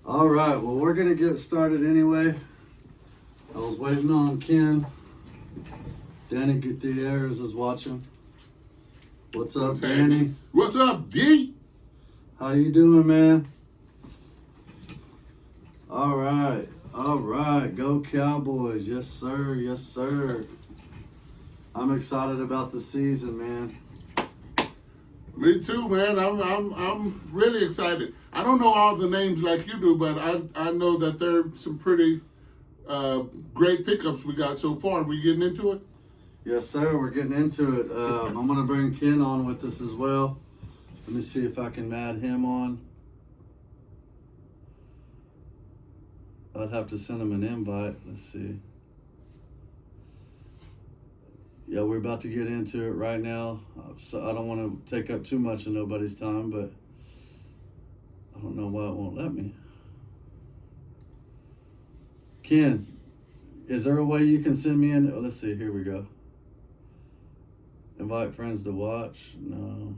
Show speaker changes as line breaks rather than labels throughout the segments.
All right, well, we're going to get started anyway. I was waiting on Ken. Danny Gutierrez is watching. What's up, Danny?
What's up, D?
How you doing, man? All right. Go Cowboys. Yes, sir. Yes, sir. I'm excited about the season, man.
Me too, man. I'm really excited. I don't know all the names like you do, but I know that there are some pretty great pickups we got so far. We getting into it?
Yes, sir. We're getting into it. I'm going to bring Ken on with us as well. Let me see if I can add him on. I'd have to send him an invite. Let's see. Yeah, we're about to get into it right now. So I don't want to take up too much of nobody's time, but I don't know why it won't let me. Ken, is there a way you can send me in? Oh, let's see. Here we go. Invite friends to watch. No.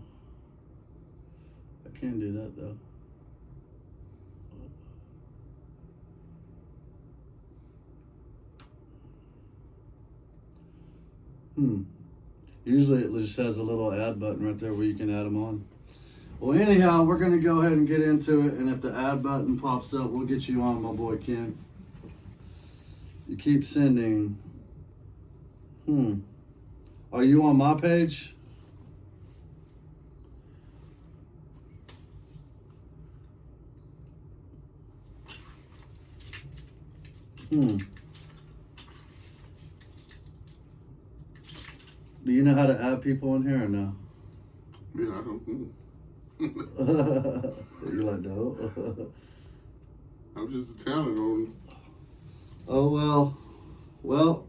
I can't do that, though. Usually it just has a little add button right there where you can add them on. Well, anyhow, we're going to go ahead and get into it. And if the add button pops up, we'll get you on, my boy Ken. You keep sending. Are you on my page? Do you know how to add people in here or no?
Yeah, I don't.
You're like, no.
I'm just a talent on.
Oh, well. Well,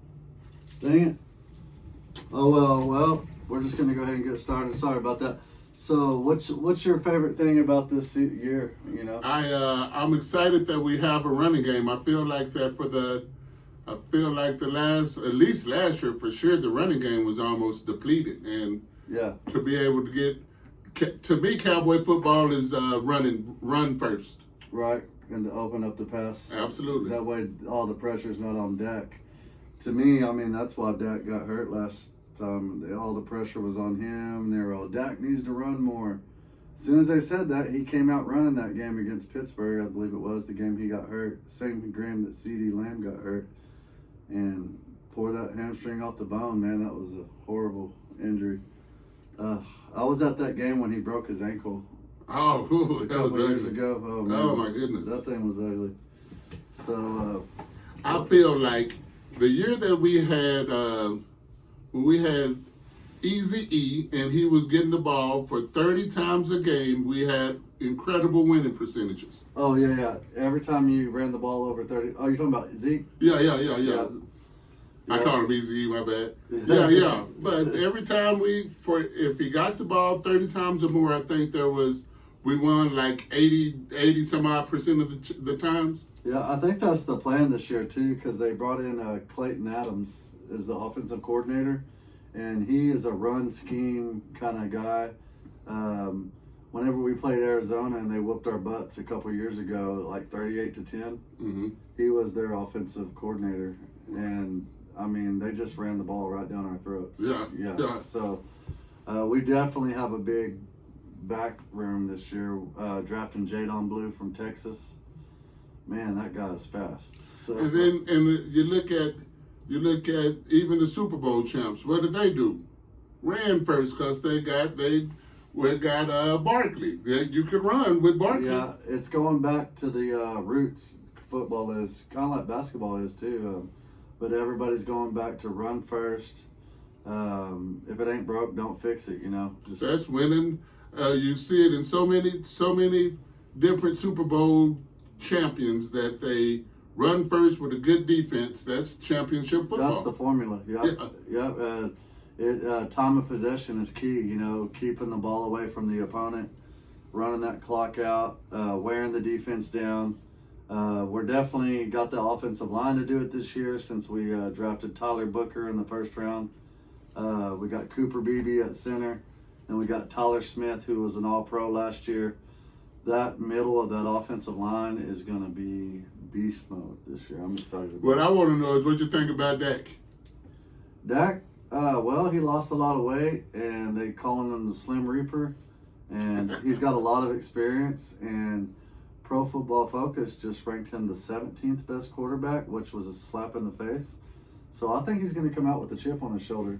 dang it. Oh, well, we're just going to go ahead and get started. Sorry about that. So what's your favorite thing about this year, you know?
I'm excited that we have a running game. I feel like that at least last year for sure, the running game was almost depleted. And
yeah,
to be able to get, to me, Cowboy football is run first.
Right, and to open up the pass.
Absolutely.
That way all the pressure's not on Dak. To me, I mean, that's why Dak got hurt last time. All the pressure was on him. They were all, Dak needs to run more. As soon as they said that, he came out running that game against Pittsburgh, I believe it was, the game he got hurt. Same game that CeeDee Lamb got hurt. And pour that hamstring off the bone, man, that was a horrible injury. I was at that game when he broke his ankle.
Oh, that was
years
ugly.
ago. Oh, man.
Oh, my goodness.
That thing was ugly. So,
I feel like the year that we had, when we had Easy-E and he was getting the ball for 30 times a game, we had incredible winning percentages.
Oh, yeah. Every time you ran the ball over 30. Oh, you're talking about Zeke?
Yeah. I call him Easy-E, my bad. Yeah. But every time if he got the ball 30 times or more, I think we won like 80 some odd percent of the times.
Yeah, I think that's the plan this year too, because they brought in Clayton Adams as the offensive coordinator, and he is a run scheme kind of guy. Whenever we played Arizona and they whooped our butts a couple years ago, like 38-10, he was their offensive coordinator, and I mean they just ran the ball right down our throats.
Yeah.
So we definitely have a big back room this year. Drafting Jadon Blue from Texas. Man, that guy is fast. So
and then you look at even the Super Bowl champs. What did they do? Ran first because they got Barkley. You could run with Barkley.
Yeah, it's going back to the roots. Football is kind of like basketball is too, but everybody's going back to run first. If it ain't broke, don't fix it. You know,
that's winning. You see it in so many different Super Bowl champions that they run first with a good defense. That's championship football.
That's the formula. Time of possession is key. You know, keeping the ball away from the opponent, running that clock out, wearing the defense down. We're definitely got the offensive line to do it this year since we drafted Tyler Booker in the first round. We got Cooper Beebe at center, and we got Tyler Smith, who was an All-Pro last year. that middle of that offensive line is going to be beast mode this year. I'm excited about
What I want to know is what you think about Dak.
Dak, well, he lost a lot of weight, and they calling him the Slim Reaper, and he's got a lot of experience. And Pro Football Focus just ranked him the 17th best quarterback, which was a slap in the face. So I think he's going to come out with a chip on his shoulder.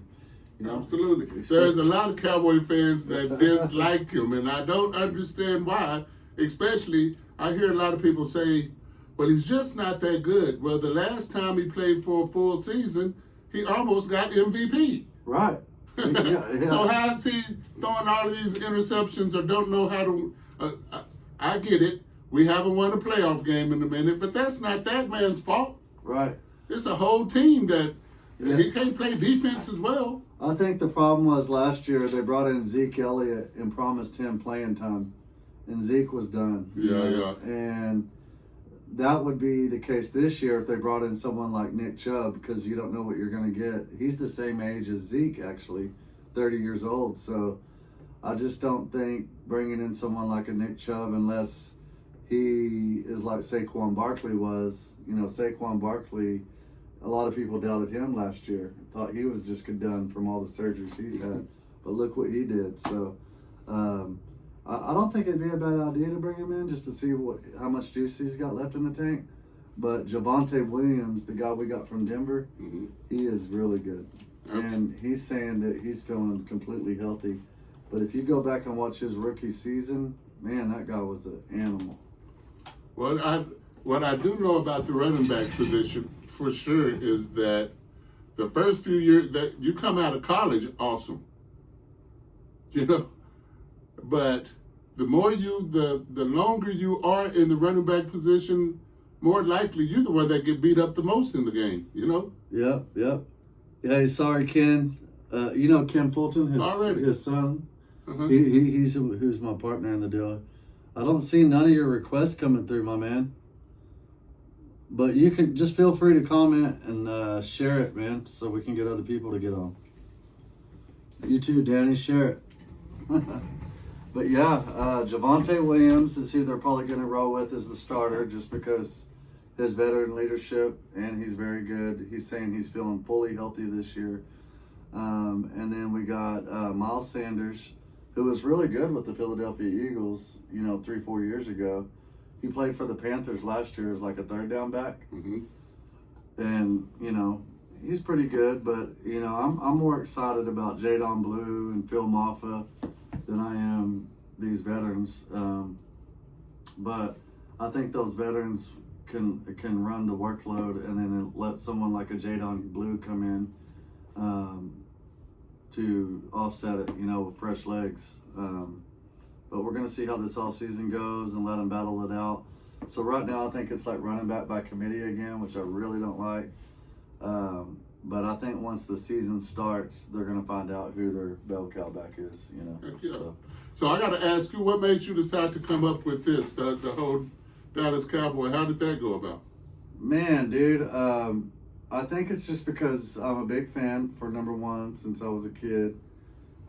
You know?
Absolutely. There's a lot of Cowboy fans that dislike him, and I don't understand why. Especially, I hear a lot of people say, well, he's just not that good. Well, the last time he played for a full season, he almost got MVP.
Right. Yeah.
So how is he throwing all of these interceptions or don't know how to... I get it. We haven't won a playoff game in a minute, but that's not that man's fault.
Right.
It's a whole team that he can't play defense as well.
I think the problem was last year they brought in Zeke Elliott and promised him playing time, and Zeke was done.
Yeah.
And that would be the case this year if they brought in someone like Nick Chubb, because you don't know what you're going to get. He's the same age as Zeke, actually, 30 years old. So I just don't think bringing in someone like a Nick Chubb, unless he is like Saquon Barkley was. You know, Saquon Barkley, a lot of people doubted him last year. Thought he was just done from all the surgeries he's had. But look what he did. So I don't think it'd be a bad idea to bring him in just to see how much juice he's got left in the tank. But Javonte Williams, the guy we got from Denver, he is really good. And he's saying that he's feeling completely healthy. But if you go back and watch his rookie season, man, that guy was an animal.
Well, what I do know about the running back position for sure is that the first few years that you come out of college, awesome. You know, but the longer you are in the running back position, more likely you're the one that get beat up the most in the game, you know?
Yep. Hey, sorry, Ken. You know Ken Fulton, his son? He's who's my partner in the deal. I don't see none of your requests coming through, my man. But you can just feel free to comment and share it, man, so we can get other people to get on. You too, Danny, share it. But yeah, Javonte Williams is who they're probably going to roll with as the starter just because his veteran leadership, and he's very good. He's saying he's feeling fully healthy this year. And then we got Miles Sanders, who was really good with the Philadelphia Eagles, 3-4 years ago. He played for the Panthers last year as like a third down back. And, he's pretty good, but, I'm more excited about Jadon Blue and Phil Maffa than I am these veterans. But I think those veterans can run the workload, and then let someone like a Jadon Blue come in to offset it, with fresh legs. But we're going to see how this offseason goes and let them battle it out. So right now I think it's like running back by committee again, which I really don't like. But I think once the season starts, they're going to find out who their bell cow back is,
So I got to ask you, what made you decide to come up with this, the whole Dallas Cowboy? How did that go about?
Man, dude, I think it's just because I'm a big fan, for number one, since I was a kid.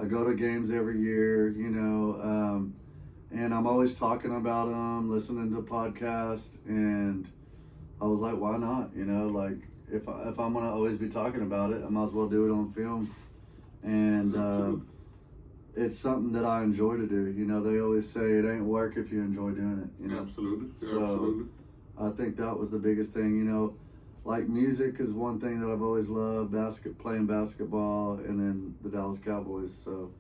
I go to games every year, and I'm always talking about them, listening to podcasts, and I was like, why not? If I'm going to always be talking about it, I might as well do it on film. And it's something that I enjoy to do. They always say it ain't work if you enjoy doing it.
Absolutely.
So I think that was the biggest thing. Like music is one thing that I've always loved, playing basketball, and then the Dallas Cowboys. So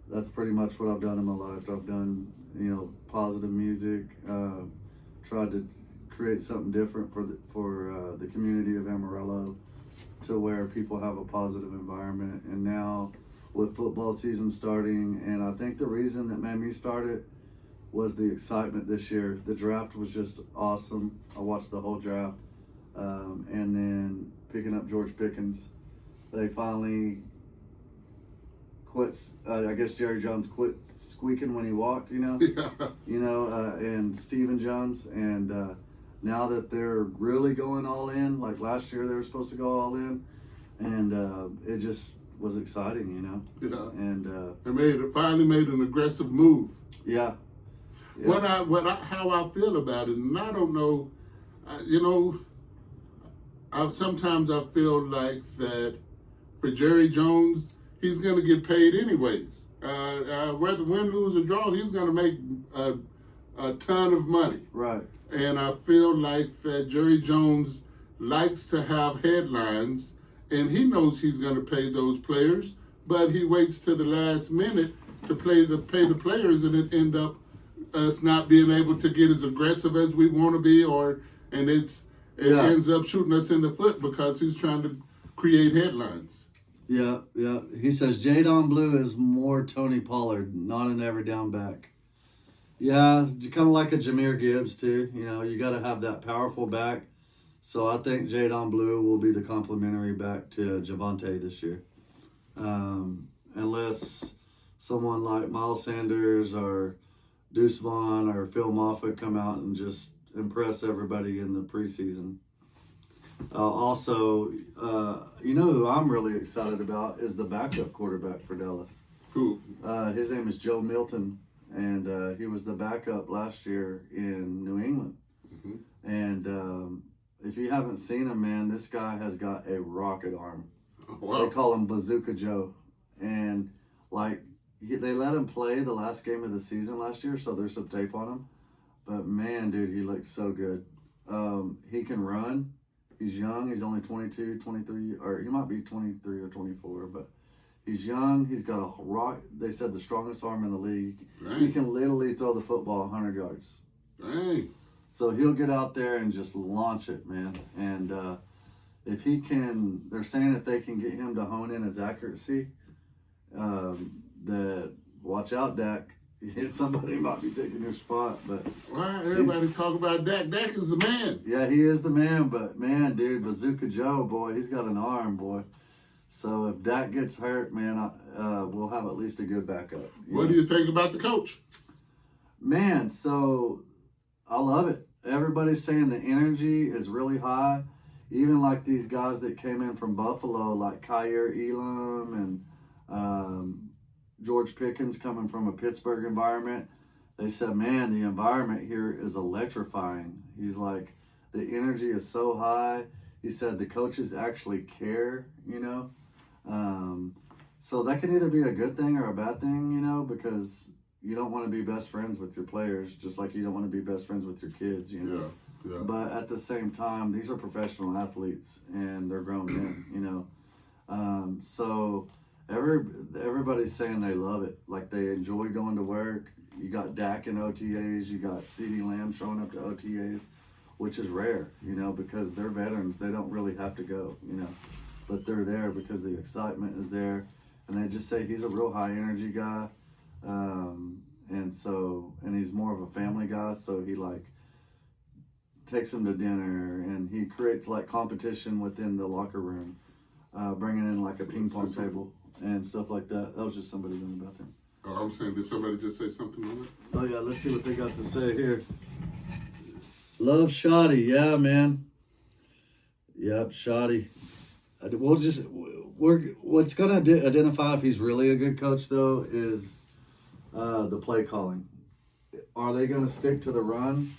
that's pretty much what I've done in my life. I've done, positive music, tried to create something different for the community of Amarillo, to where people have a positive environment. And now with football season starting, and I think the reason that made me start it was the excitement this year. The draft was just awesome. I watched the whole draft. And then picking up George Pickens, they finally quit. I guess Jerry Jones quit squeaking when he walked, and Stephen Jones. And now that they're really going all in, like last year they were supposed to go all in, and it just was exciting,
Yeah.
And
they finally made an aggressive move.
Yeah. Yeah.
How I feel about it, and I don't know, sometimes I feel like that for Jerry Jones, he's going to get paid anyways. Whether win, lose, or draw, he's going to make a ton of money.
Right.
And I feel like that Jerry Jones likes to have headlines, and he knows he's going to pay those players, but he waits to the last minute to pay the players, and it end up us not being able to get as aggressive as we want to be, and it ends up shooting us in the foot because he's trying to create headlines.
Yeah. He says Jadon Blue is more Tony Pollard, not an every down back. Yeah, kind of like a Jahmyr Gibbs too. You got to have that powerful back. So I think Jadon Blue will be the complementary back to Javonte this year. Unless someone like Miles Sanders or Deuce Vaughn or Phil Moffitt come out and just impress everybody in the preseason. Also, who I'm really excited about is the backup quarterback for Dallas.
Who?
His name is Joe Milton, and he was the backup last year in New England. Mm-hmm. And if you haven't seen him, man, this guy has got a rocket arm.
Oh, wow.
They call him Bazooka Joe. And, they let him play the last game of the season last year, so there's some tape on him. But, man, dude, he looks so good. He can run. He's young. He's only 22, 23, or he might be 23 or 24, but he's young. He's got a rock. They said the strongest arm in the league.
Dang.
He can literally throw the football 100 yards.
Dang.
So he'll get out there and just launch it, man. And if he can, they're saying if they can get him to hone in his accuracy, that watch out, Dak. Somebody might be taking your spot, but
everybody talk about Dak. Dak is the man.
Yeah, he is the man, but man, dude, Bazooka Joe, boy, he's got an arm, boy. So if Dak gets hurt, man, we'll have at least a good backup.
What do you think about the coach?
Man, so I love it. Everybody's saying the energy is really high. Even like these guys that came in from Buffalo, like Kyer Elam and George Pickens coming from a Pittsburgh environment, they said, man, the environment here is electrifying. He's like, the energy is so high. He said the coaches actually care, So that can either be a good thing or a bad thing, because you don't want to be best friends with your players, just like you don't want to be best friends with your kids,
Yeah.
But at the same time, these are professional athletes, and they're grown men, So everybody's saying they love it. Like, they enjoy going to work. You got Dak in OTAs. You got CeeDee Lamb showing up to OTAs, which is rare, because they're veterans. They don't really have to go, But they're there because the excitement is there. And they just say he's a real high energy guy. And he's more of a family guy. So he takes them to dinner, and he creates competition within the locker room, bringing in a ping pong table and stuff like that. That was just somebody in the bathroom.
Oh, I'm saying, did somebody just say something on it?
Oh yeah, let's see what they got to say here. Love Shoddy, yeah, man. Yep, Shoddy. What's gonna identify if he's really a good coach though is the play calling. Are they gonna stick to the run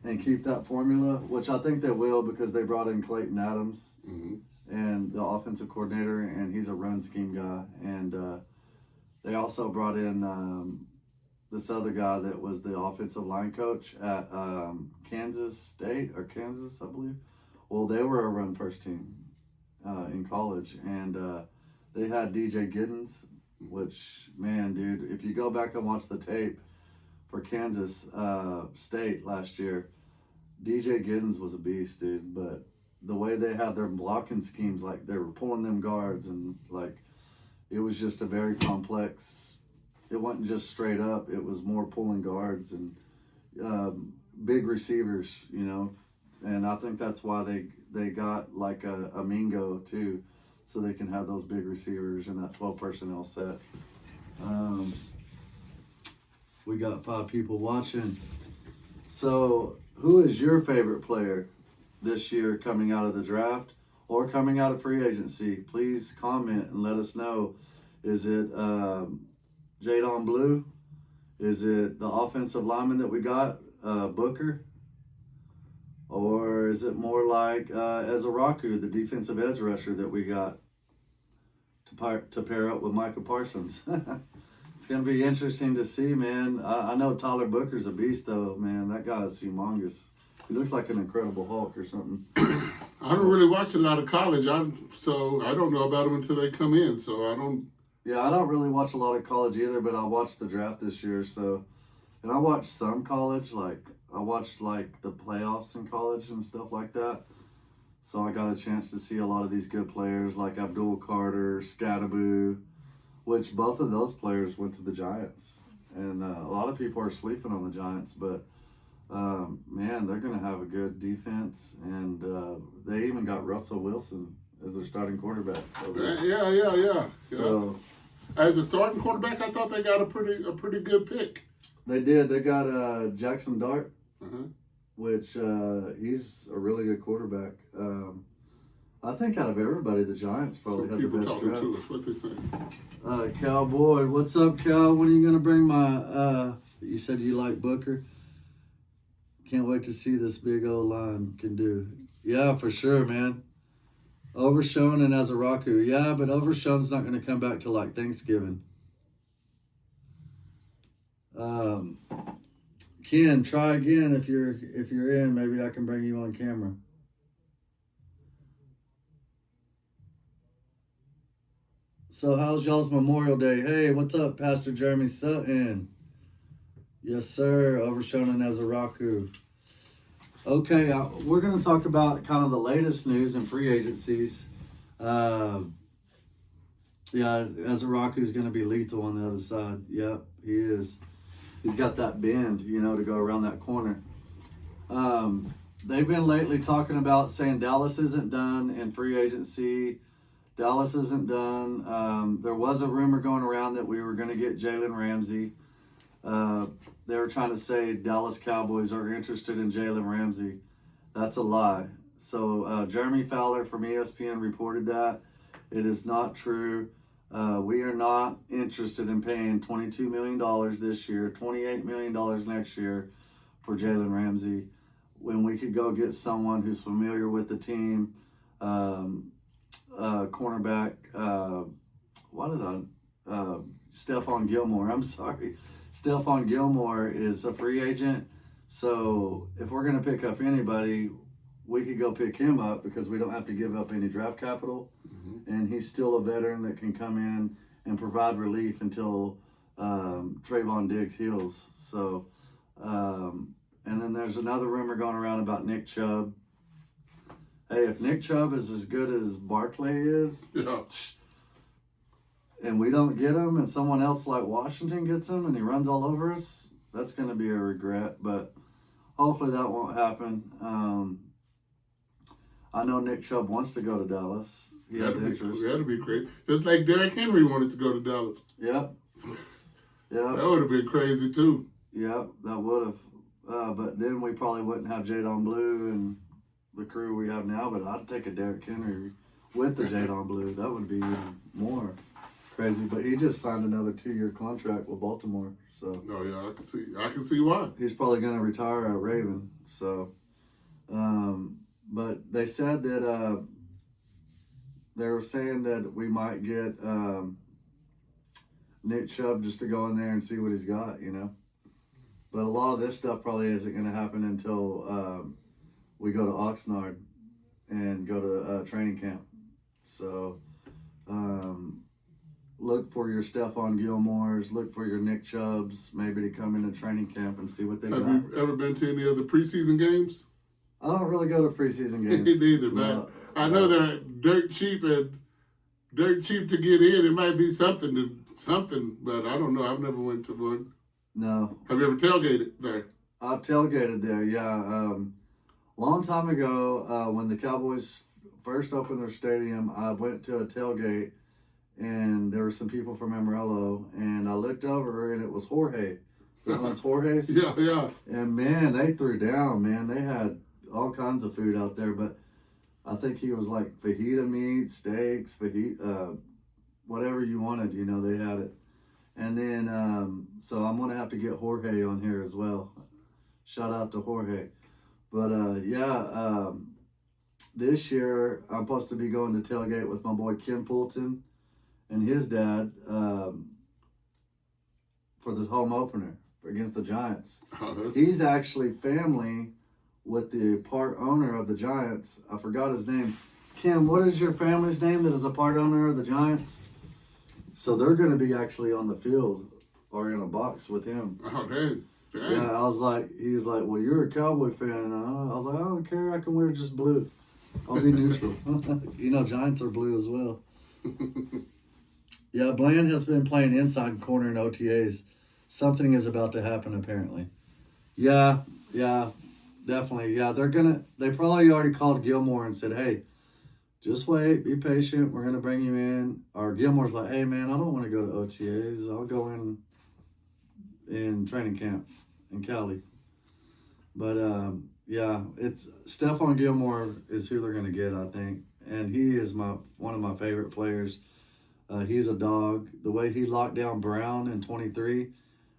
and keep that formula? Which I think they will, because they brought in Clayton Adams.
Mm-hmm.
And the offensive coordinator, and he's a run scheme guy. And they also brought in this other guy that was the offensive line coach at Kansas State, or Kansas, I believe. Well, they were a run first team in college. And they had DJ Giddens, which, man, dude, if you go back and watch the tape for Kansas State last year, DJ Giddens was a beast, dude. But the way they had their blocking schemes, they were pulling them guards, and it was just a very complex. It wasn't just straight up. It was more pulling guards and big receivers, And I think that's why they got a Mingo too, so they can have those big receivers in that 12 personnel set. We got 5 people watching. So, who is your favorite player this year coming out of the draft or coming out of free agency? Please comment and let us know. Is it Jadon Blue? Is it the offensive lineman that we got, Booker? Or is it more like Ezaraku, the defensive edge rusher that we got to pair up with Micah Parsons? It's going to be interesting to see, man. I know Tyler Booker's a beast, though, man. That guy is humongous. He looks like an Incredible Hulk or something.
I don't really watch a lot of college, so I don't know about them until they come in. So I don't.
Yeah, I don't really watch a lot of college either, but I watched the draft this year. So, and I watched some college, like I watched like the playoffs in college and stuff like that. So I got a chance to see a lot of these good players like Abdul Carter, Scattaboo, which both of those players went to the Giants. And a lot of people are sleeping on the Giants, but man, they're going to have a good defense. And they even got Russell Wilson as their starting quarterback.
Yeah.
So
as a starting quarterback, I thought they got a pretty good pick.
they did. They got Jackson Dart, which he's a really good quarterback. I think out of everybody, the Giants probably have the best draft.
To us, what they think?
Cowboy, what's up, Cal? When are you gonna bring my? You said you like Booker. Can't wait to see this big old line can do. Yeah, for sure, man. Overshown and Ezaraku. Yeah, but Overshown's not gonna come back till like Thanksgiving. Ken, try again if you're in. Maybe I can bring you on camera. So how's y'all's Memorial Day? Hey, what's up, Pastor Jeremy Sutton? Yes, sir. Overshown and Ezaraku. Okay, we're going to talk about kind of the latest news in free agencies. Yeah, Ezaraku is going to be lethal on the other side. Yep, he is. He's got that bend, to go around that corner. They've been lately talking about saying Dallas isn't done in free agency. Dallas isn't done. There was a rumor going around that we were going to get Jalen Ramsey. They were trying to say Dallas Cowboys are interested in Jalen Ramsey. That's a lie. So Jeremy Fowler from ESPN reported that. It is not true. We are not interested in paying $22 million this year, $28 million next year for Jalen Ramsey, when we could go get someone who's familiar with the team. Cornerback, Stephon Gilmore. I'm sorry. Stephon Gilmore is a free agent. So if we're going to pick up anybody, we could go pick him up because we don't have to give up any draft capital. And he's still a veteran that can come in and provide relief until Trayvon Diggs heals. So, and then there's another rumor going around about Nick Chubb. Hey, if Nick Chubb is as good as Barkley is, and we don't get him, and someone else like Washington gets him, and he runs all over us, that's going to be a regret. But hopefully that won't happen. I know Nick Chubb wants to go to Dallas. He has interest.
That'd be great. Just like Derrick Henry wanted to go to Dallas.
Yep.
That would have been crazy too.
Yep, that would have. But then we probably wouldn't have Jadon Blue and the crew we have now. But I'd take a Derrick Henry with the Jadon Blue. That would be even more crazy. But he just signed another 2-year contract with Baltimore. So.
Oh yeah, I can see why.
He's probably going to retire a Raven. So. But they said that they were saying that we might get Nick Chubb just to go in there and see what he's got, But a lot of this stuff probably isn't going to happen until we go to Oxnard and go to training camp. So look for your Stephon Gilmores, look for your Nick Chubbs, maybe to come into training camp and see what they got.
Have you ever been to any other preseason games?
I don't really go to preseason games.
Neither, man. I know they're dirt cheap to get in. It might be something, but I don't know. I've never went to one.
No.
Have you ever tailgated there?
I've tailgated there, yeah. Long time ago, when the Cowboys first opened their stadium, I went to a tailgate, and there were some people from Amarillo, and I looked over, and it was Jorge. That one's Jorge's?
Yeah.
And, man, they threw down, man. They had all kinds of food out there, but I think he was like fajita meat, steaks, whatever you wanted, they had it. And then, so I'm going to have to get Jorge on here as well. Shout out to Jorge. But, this year I'm supposed to be going to tailgate with my boy Kim Fulton and his dad for the home opener against the Giants.
Oh,
he's actually family with the part owner of the Giants. I forgot his name. Kim, what is your family's name that is a part owner of the Giants? So they're going to be actually on the field or in a box with him.
Oh, dang.
Yeah, I was like, he's like, well, you're a Cowboy fan. I was like, I don't care. I can wear just blue. I'll be neutral. You know, Giants are blue as well. Yeah, Bland has been playing inside corner in OTAs. Something is about to happen, apparently. Yeah, definitely. Yeah, they probably already called Gilmore and said, hey, just wait, be patient. We're going to bring you in. Or Gilmore's like, hey, man, I don't want to go to OTAs. I'll go in training camp in Cali. But, yeah, it's Stephon Gilmore is who they're going to get, I think. And he is one of my favorite players. He's a dog. The way he locked down Brown in 23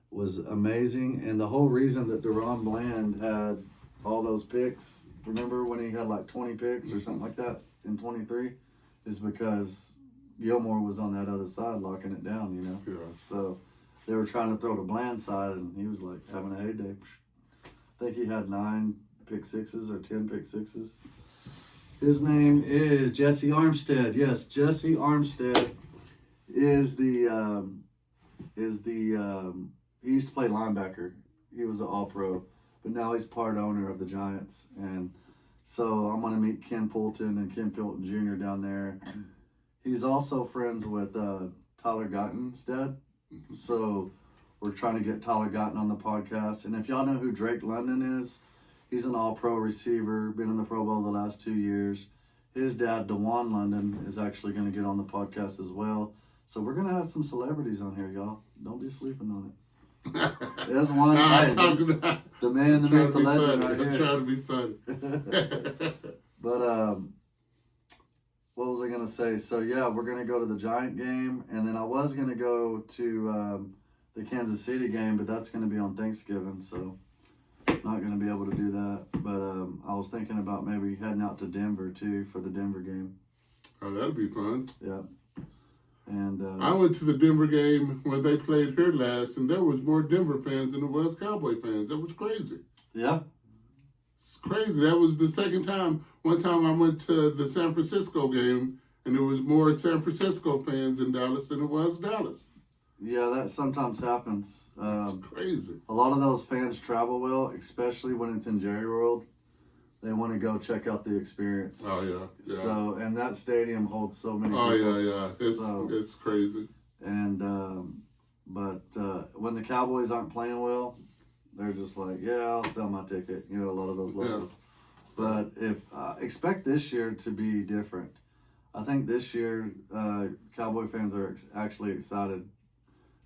was amazing. And the whole reason that Deron Bland had all those picks, remember when he had like 20 picks or something like that in 23, is because Gilmore was on that other side locking it down, you know?
Yeah.
So they were trying to throw the Bland side, and he was like having a heyday. I think he had 9 pick sixes or 10 pick sixes. His name is Jesse Armstead. Yes, Jesse Armstead is the he used to play linebacker. He was an all-pro, but now he's part owner of the Giants. And so I'm going to meet Ken Fulton and Ken Fulton Jr. down there. He's also friends with Tyler Guyton's dad. So we're trying to get Tyler Guyton on the podcast. And if y'all know who Drake London is, he's an all-pro receiver, been in the Pro Bowl the last 2 years. His dad, DeJuan London, is actually going to get on the podcast as well. So we're going to have some celebrities on here, y'all. Don't be sleeping on it. There's one. The man, the myth, the legend right here.
I'm trying to be funny.
But, what was I going to say? So, yeah, we're going to go to the Giant game. And then I was going to go to the Kansas City game, but that's going to be on Thanksgiving. So, not going to be able to do that. But I was thinking about maybe heading out to Denver, too, for the Denver game.
Oh, that'd be fun.
Yeah. And
I went to the Denver game when they played here last, and there was more Denver fans than there was Cowboy fans. That was crazy.
Yeah.
It's crazy. That was the second time. One time I went to the San Francisco game, and there was more San Francisco fans in Dallas than it was Dallas.
Yeah, that sometimes happens.
It's crazy.
A lot of those fans travel well, especially when it's in Jerry World. They want to go check out the experience.
Oh, yeah.
So, and that stadium holds so many people.
Oh, yeah. It's crazy.
And, but when the Cowboys aren't playing well, they're just like, yeah, I'll sell my ticket. You know, a lot of those locals. Yeah. But if expect this year to be different. I think this year Cowboy fans are actually excited.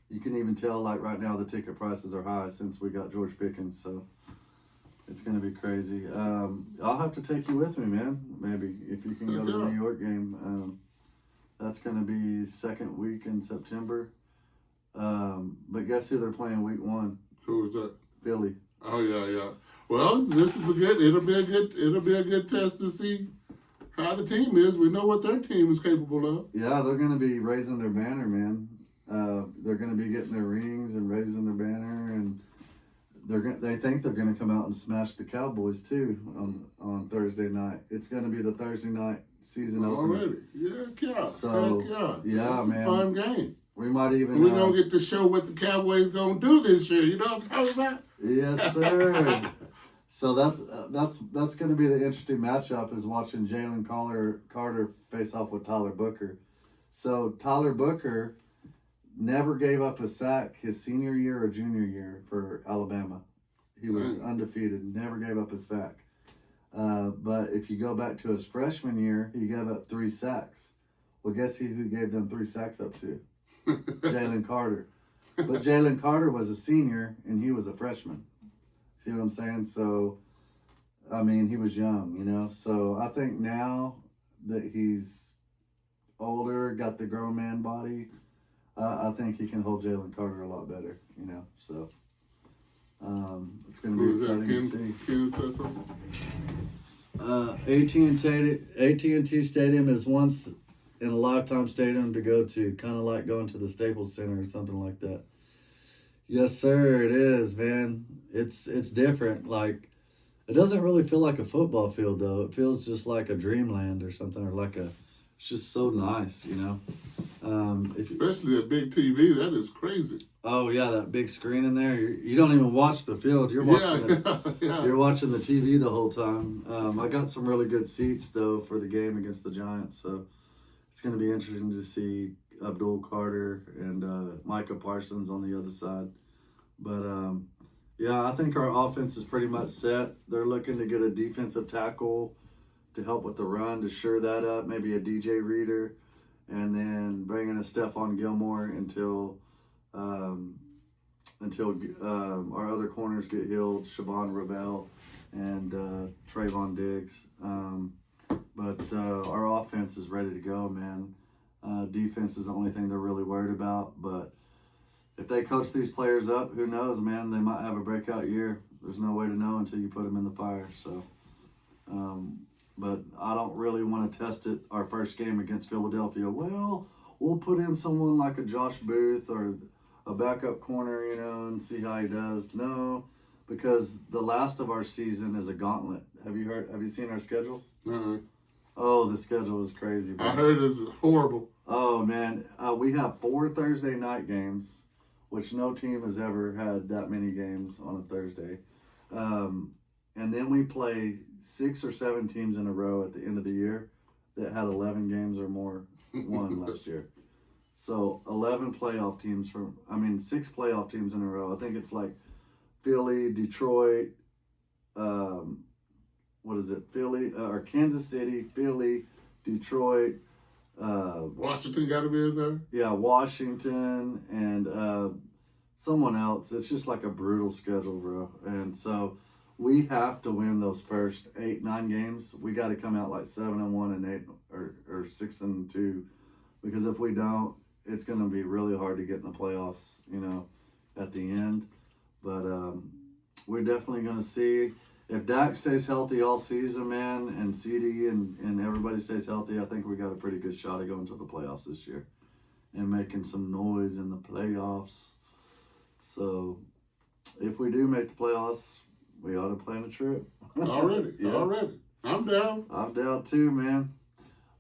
You can even tell, like right now, the ticket prices are high since we got George Pickens. So it's going to be crazy. I'll have to take you with me, man. Maybe if you can go to the New York game. That's going to be second week in September. But guess who they're playing week 1?
Who is that?
Philly.
Oh, yeah. Well, this is it'll be a good test to see how the team is. We know what their team is capable of.
Yeah, they're going to be raising their banner, man. They're going to be getting their rings and raising their banner, and they think they're going to come out and smash the Cowboys too on Thursday night. It's going to be the Thursday night season opener.
Already, yeah.
So yeah,
it's
man,
a fun game.
We might even.
We're gonna get to show what the Cowboys gonna do this year. You know what I'm talking about?
Yes, sir. So that's going to be the interesting matchup, is watching Jalen Carter face off with Tyler Booker. So Tyler Booker never gave up a sack his senior year or junior year for Alabama. He was undefeated, never gave up a sack. But if you go back to his freshman year, he gave up 3 sacks. Well, guess who gave them 3 sacks up to? Jalen Carter. But Jalen Carter was a senior, and he was a freshman. See what I'm saying? So, I mean, he was young, you know. So I think now that he's older, got the grown man body, I think he can hold Jalen Carter a lot better, you know. So it's going to be exciting to see.
Ken said something?
AT&T Stadium is once in a lifetime stadium to go to, kind of like going to the Staples Center or something like that. Yes, sir, it is, man. It's different. Like, it doesn't really feel like a football field, though. It feels just like a dreamland or something, or like it's just so nice, you know.
Especially a big TV, that is crazy.
Oh yeah, that big screen in there. You don't even watch the field. You're watching You're watching the TV the whole time. I got some really good seats though for the game against the Giants, so it's going to be interesting to see Abdul Carter and Micah Parsons on the other side. But yeah, I think our offense is pretty much set. They're looking to get a defensive tackle to help with the run to shore that up. Maybe a DJ Reader, and then bringing a Stephon Gilmore until our other corners get healed, Siobhan Ravel and Trayvon Diggs. But our offense is ready to go, man. Defense is the only thing they're really worried about. But if they coach these players up, who knows, man? They might have a breakout year. There's no way to know until you put them in the fire. So, but I don't really want to test it our first game against Philadelphia. Well, we'll put in someone like a Josh Booth or a backup corner, you know, and see how he does. No, because the last of our season is a gauntlet. Have you seen our schedule?
Uh-huh.
Oh, the schedule is crazy, bro.
I heard it's horrible.
Oh, man. We have 4 Thursday night games, which no team has ever had that many games on a Thursday. And then we play 6 or 7 teams in a row at the end of the year that had 11 games or more won last year. So 11 playoff teams 6 playoff teams in a row. I think it's like Philly, Detroit, Philly, or Kansas City, Philly, Detroit.
Washington got to be in there?
Yeah, Washington and someone else. It's just like a brutal schedule, bro. And so we have to win those first 8-9 games. We got to come out like 7-1 and 8 or 6-2, because if we don't, it's going to be really hard to get in the playoffs, you know, at the end. But we're definitely going to see if Dak stays healthy all season, man, and CD and everybody stays healthy. I think we got a pretty good shot at going to the playoffs this year and making some noise in the playoffs. So if we do make the playoffs, we ought to plan a trip.
Already. I'm down.
I'm down too, man.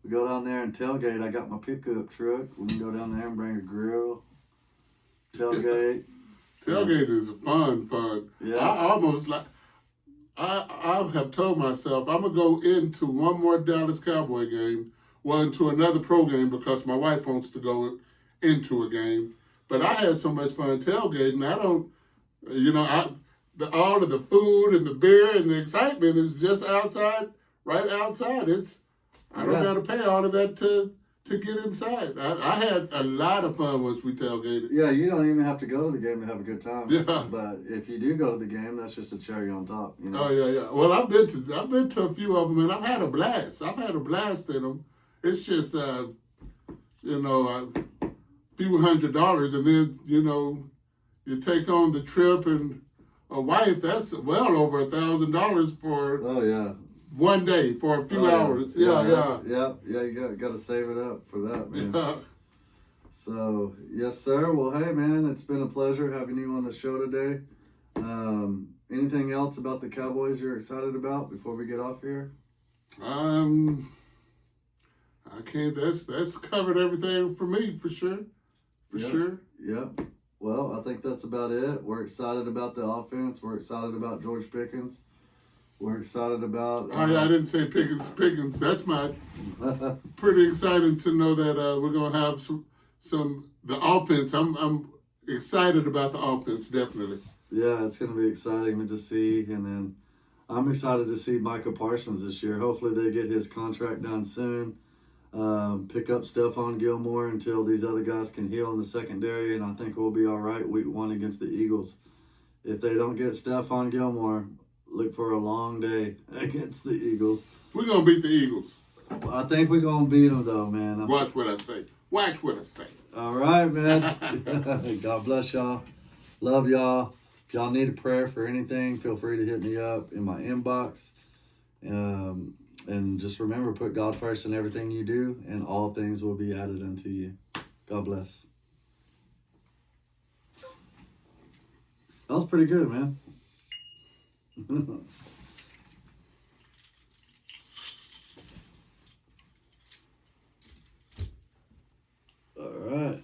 We go down there and tailgate. I got my pickup truck. We can go down there and bring a grill, tailgate.
Tailgate is fun.
Yeah.
I have told myself I'm going to go into one more Dallas Cowboy game, into another pro game, because my wife wants to go into a game. But I had so much fun tailgating. I don't, all of the food and the beer and the excitement is just outside, right outside. I don't got to pay all of that to get inside. I had a lot of fun once we tailgated.
Yeah, you don't even have to go to the game to have a good time.
Yeah.
But if you do go to the game, that's just a cherry on top, you know.
Oh yeah. Well, I've been to a few of them, and I've had a blast. In them. It's just a few $100, and then you take on the trip and a wife. That's well over $1,000 for.
Oh yeah.
One day for a few hours. Yeah.
You got to save it up for that, man.
Yeah.
So, yes, sir. Well, hey, man, it's been a pleasure having you on the show today. Anything else about the Cowboys you're excited about before we get off here?
I can't. That's covered everything for me, for sure. Sure.
Yep. Well, I think that's about it. We're excited about the offense. We're excited about George Pickens. We're excited about.
I didn't say Pickens. That's my pretty exciting to know that we're gonna have the offense. I'm excited about the offense, definitely.
Yeah, it's gonna be exciting to see, and then I'm excited to see Micah Parsons this year. Hopefully, they get his contract done soon. Pick up Stephon Gilmore until these other guys can heal in the secondary, and I think we'll be all right week 1 against the Eagles. If they don't get Stephon Gilmore, look for a long day against the Eagles.
We're going to beat the Eagles.
I think we're going to beat them, though, man.
Watch what I say.
All right, man. God bless y'all. Love y'all. If y'all need a prayer for anything, feel free to hit me up in my inbox. And just remember, put God first in everything you do, and all things will be added unto you. God bless. That was pretty good, man. All right.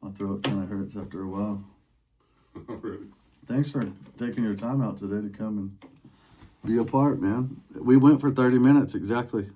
My throat kind of hurts after a while.
Really?
Thanks for taking your time out today to come and be a part, man. We went for 30 minutes exactly.